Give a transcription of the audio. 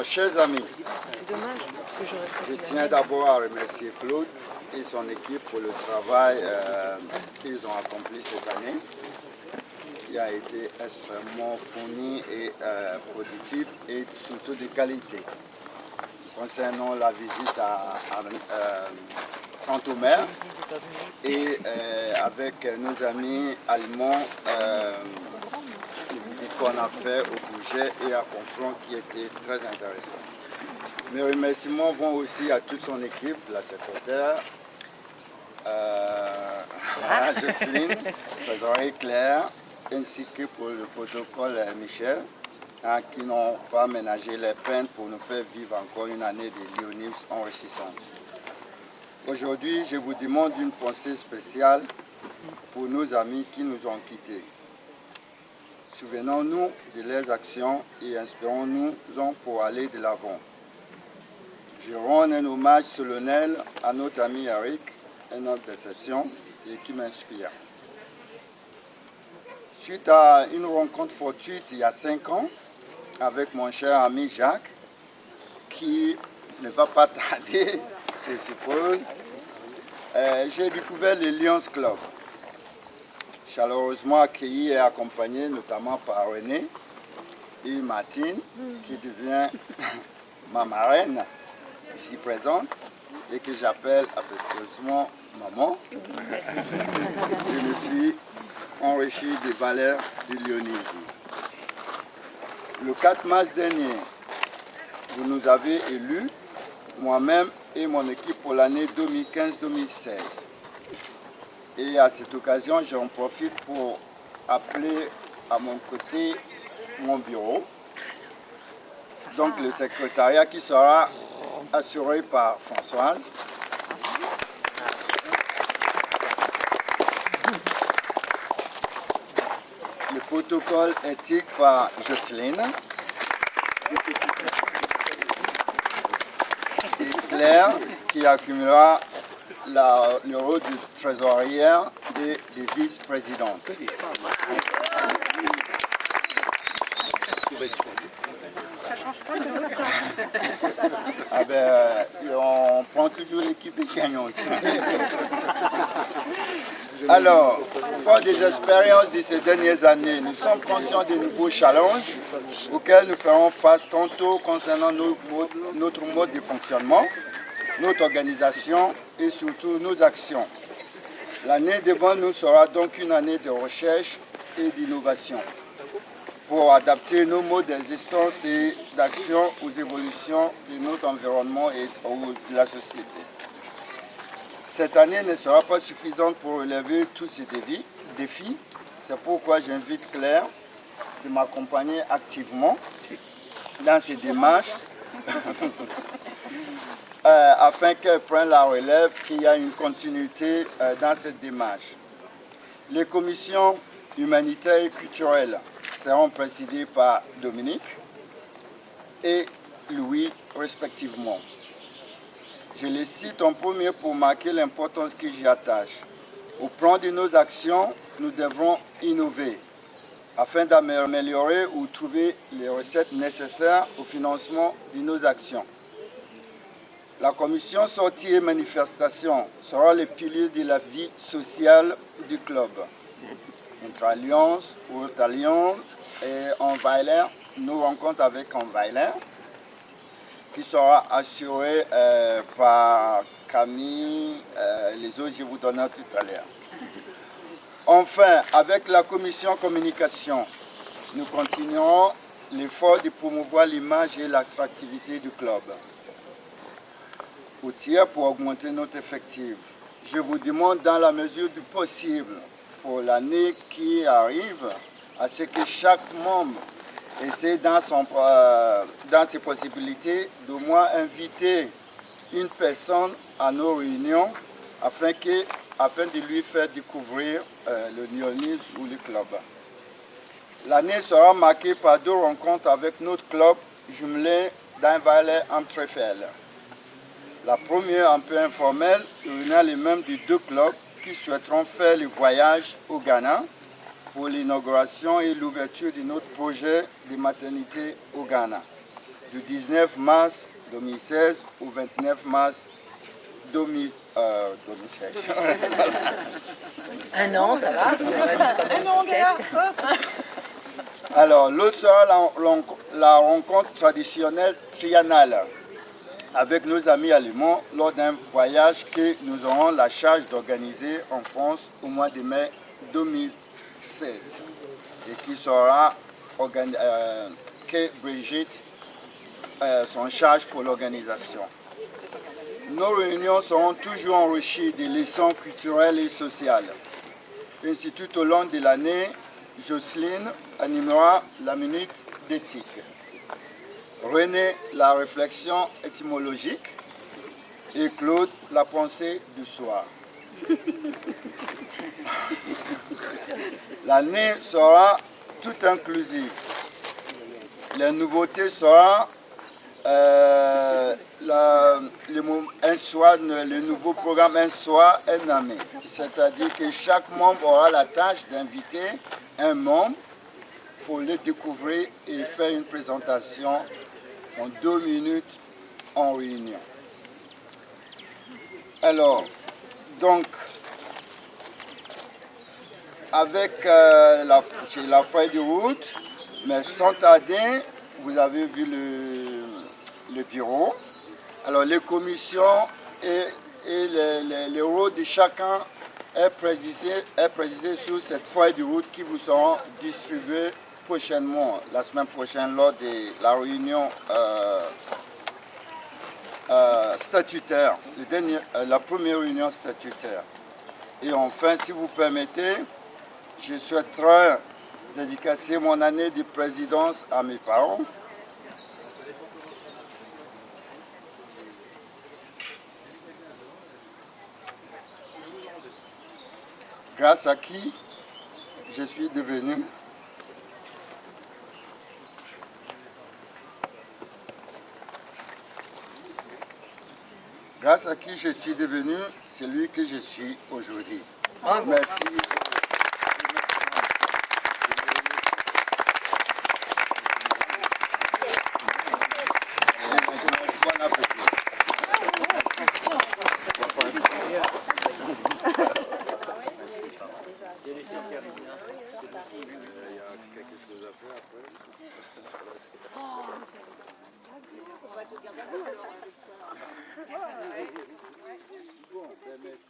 chers amis, je tiens d'abord à remercier Claude et son équipe pour le travail qu'ils ont accompli cette année. Il a été extrêmement fourni et productif et surtout de qualité. Concernant la visite à Saint-Omer et avec nos amis allemands, qu'on a fait au Bourget et à Conflans qui était très intéressant. Mes remerciements vont aussi à toute son équipe, la secrétaire, Jocelyne, trésorier Claire, ainsi que pour le protocole Michel, qui n'ont pas ménagé les peines pour nous faire vivre encore une année de lyonisme enrichissante. Aujourd'hui, je vous demande une pensée spéciale pour nos amis qui nous ont quittés. Souvenons-nous de leurs actions et inspirons-nous-en pour aller de l'avant. Je rends un hommage solennel à notre ami Eric, un homme d'exception et qui m'inspire. Suite à une rencontre fortuite il y a 5 ans avec mon cher ami Jacques, qui ne va pas tarder, je suppose, j'ai découvert le Lions Club. Chaleureusement accueilli et accompagné notamment par René et Martine, qui devient ma marraine ici présente et que j'appelle affectueusement maman. Je me suis enrichi des valeurs du lyonisme. Le 4 mars dernier, vous nous avez élus, moi-même et mon équipe pour l'année 2015-2016. Et à cette occasion, j'en profite pour appeler à mon côté mon bureau. Donc le secrétariat qui sera assuré par Françoise. Le protocole éthique par Jocelyne. Et Claire qui accumulera le rôle de trésorière et de vice-présidente. Ça change pas de ça. Ah ben, on prend toujours l'équipe gagnante. Alors, fort des expériences de ces dernières années, nous sommes conscients des nouveaux challenges auxquels nous ferons face tantôt concernant notre mode de fonctionnement, notre organisation et surtout nos actions. L'année devant nous sera donc une année de recherche et d'innovation pour adapter nos modes d'existence et d'action aux évolutions de notre environnement et de la société. Cette année ne sera pas suffisante pour relever tous ces défis. C'est pourquoi j'invite Claire de m'accompagner activement dans ces démarches afin qu'elle prenne la relève, qu'il y ait une continuité dans cette démarche. Les commissions humanitaires et culturelles seront présidées par Dominique et Louis respectivement. Je les cite en premier pour marquer l'importance que j'y attache. Au plan de nos actions, nous devrons innover afin d'améliorer ou trouver les recettes nécessaires au financement de nos actions. La commission sortie et manifestation sera le pilier de la vie sociale du club. Intra-alliance, Haute-Alliance et Enweiler, nos rencontres avec Enweiler, qui sera assurée par Camille, les autres je vous donnerai tout à l'heure. Enfin, avec la commission communication, nous continuerons l'effort de promouvoir l'image et l'attractivité du club. Au tiers pour augmenter notre effectif. Je vous demande dans la mesure du possible pour l'année qui arrive à ce que chaque membre essaie dans ses possibilités d'au moins inviter une personne à nos réunions afin de lui faire découvrir le lyonisme ou le club. L'année sera marquée par 2 rencontres avec notre club jumelé d'Enweiler Amtrefel. La première, un peu informelle, réunit les membres de 2 clubs qui souhaiteront faire le voyage au Ghana pour l'inauguration et l'ouverture de notre projet de maternité au Ghana. du 19 mars 2016 au 29 mars 2016. Un an, ça va. Alors, l'autre sera la rencontre traditionnelle triennale avec nos amis allemands lors d'un voyage que nous aurons la charge d'organiser en France au mois de mai 2016 et qui sera que Brigitte s'en charge pour l'organisation. Nos réunions seront toujours enrichies de leçons culturelles et sociales. Ainsi, tout au long de l'année, Jocelyne animera la minute d'éthique. René, la réflexion étymologique. Et Claude, la pensée du soir. L'année sera tout inclusive. Les nouveautés seront le nouveau programme Un soir, un année. C'est-à-dire que chaque membre aura la tâche d'inviter un membre pour le découvrir et faire une présentation en 2 minutes en réunion. Alors, donc, avec la feuille de route, mais sans tarder, vous avez vu le bureau. Alors, les commissions et les rôles de chacun est précisé sur cette feuille de route qui vous seront distribuées prochainement, la semaine prochaine, lors de la réunion statutaire, la première réunion statutaire. Et enfin, si vous permettez, je souhaiterais dédicacer mon année de présidence à mes parents. Grâce à qui je suis devenu celui que je suis aujourd'hui. Merci. Bon appétit. Bon, ben, merci.